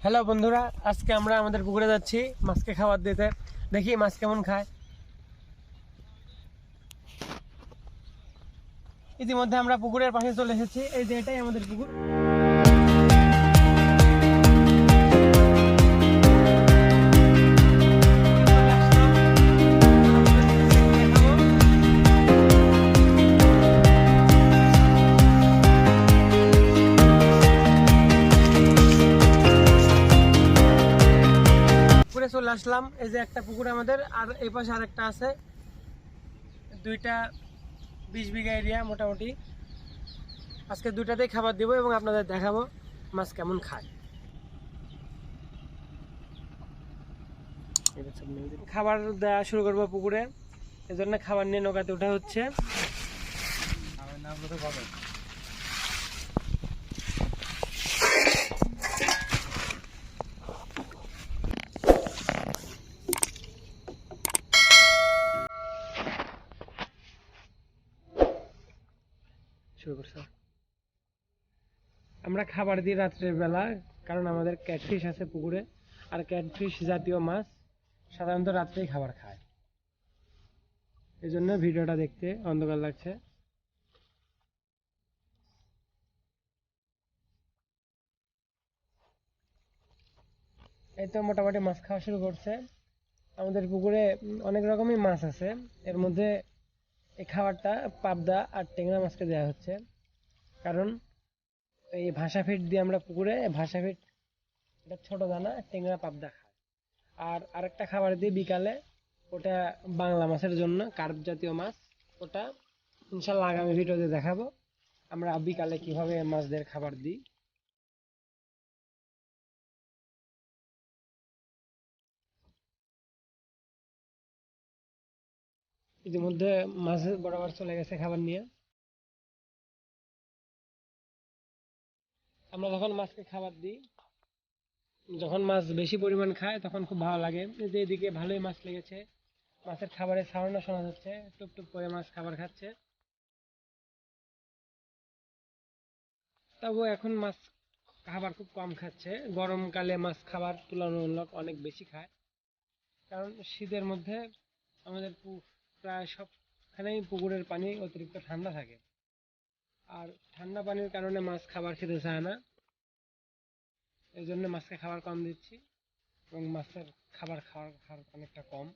Hello বন্ধুরা, আজকে আমরা আমাদের পুকুরে যাচ্ছি মাছকে খাবার দিতে। দেখি মাছ কেমন খায়। ইতিমধ্যে আমরা পুকুরের পাশে চলে এসেছি। এই যে এটাই আমাদের পুকুর। চলে আসলাম। এই যে একটা পুকুর আমাদের, আর এই পাশে আরেকটা আছে। দুইটা 20 বিঘা এরিয়া মোটামুটি। আজকে দুইটাতেই খাবার দেবো এবং আপনাদের দেখাবো মাছ কেমন খায়। খাবার দেওয়া শুরু করবো পুকুরে, এজন্য খাবার নিয়ে নৌকাতে ওঠা হচ্ছে। আমরা খাবার দিই রাত্রের বেলা, কারণ আমাদের ক্যাটফিশ আছে পুকুরে, আর ক্যাটফিশ জাতীয় মাছ সাধারণত রাত্রেই খাবার খায়। এই জন্য ভিডিওটা দেখতে অন্ধকার লাগছে। এই তো মোটামুটি মাছ খাওয়া শুরু করছে। আমাদের পুকুরে অনেক রকমই মাছ আছে, এর মধ্যে এই খাবারটা পাবদা আর ট্যাংরা মাছকে দেওয়া হচ্ছে। কারণ এই ভাষা ফিট দিয়ে আমরা পুকুরে ভাষা ফিট, এটা ছোট দানা, ট্যাংরা পাবদা খায়। আর আরেকটা খাবার দিই বিকালে, ওটা বাংলা মাছের জন্য, কার্প জাতীয় মাছ। ওটা ইনশাল্লাহ আগামী ভিডিওতে দেখাবো আমরা বিকালে কিভাবে মাছদের খাবার দিই। ইতিমধ্যে মাছ বরাবর চলে গেছে খাবার নিয়ে। আমরা যখন মাছকে খাবার দিই, যখন মাছ বেশি পরিমাণ খায় তখন খুব ভালো লাগে। যে এদিকে ভালোই মাছ লেগেছে, মাছের খাবারের সাউন্ড শোনা যাচ্ছে, টুপ টুপ করে মাছ খাবার খাচ্ছে। তবু এখন মাছ খাবার খুব কম খাচ্ছে। গরমকালে মাছ খাবার তুলনামূলক অনেক বেশি খায়, কারণ শীতের মধ্যে আমাদের প্রায় সবখানেই পুকুরের পানি অতিরিক্ত ঠান্ডা থাকে, আর ঠান্ডা পানির কারণে মাছ খাবার খেতে চায় না। এই জন্য মাছকে খাবার কম দিচ্ছি এবং মাছের খাবার খাওয়ার হার অনেকটা কম।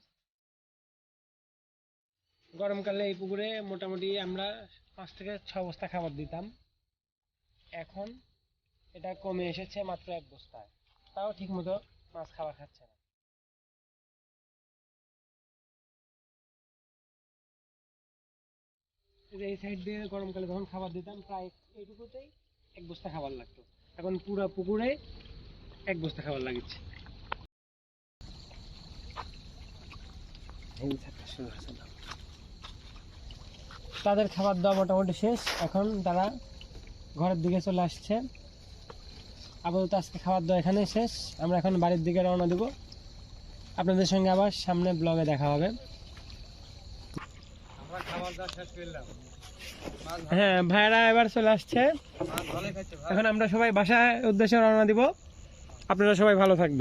গরমকালে এই পুকুরে মোটামুটি আমরা 5 থেকে 6 বস্তা খাবার দিতাম। এখন এটা কমে এসেছে মাত্র 1 বস্তায়। তাও ঠিক মতো মাছ খাবার খাচ্ছে না। এই সাইড দিয়ে গরমকালে যখন খাবার দিতাম প্রায় এইটুকুতেই 1 বস্তা খাবার লাগতো। এখন পুরো পুকুরে 1 বস্তা খাবার লাগিচ্ছে। তাদের খাবার দেওয়া মোটামুটি শেষ, এখন তারা ঘরের দিকে চলে আসছে। আপাতত আজকে খাবার দেওয়া এখানেই শেষ। আমরা এখন বাড়ির দিকে রওনা দেব। আপনাদের সঙ্গে আবার সামনে ব্লগে দেখা হবে। হ্যাঁ, ভাইরা এবার চলে আসছে। এখন আমরা সবাই বাসায় উদ্দেশ্যে রওনা দিব। আপনারা সবাই ভালো থাকবেন।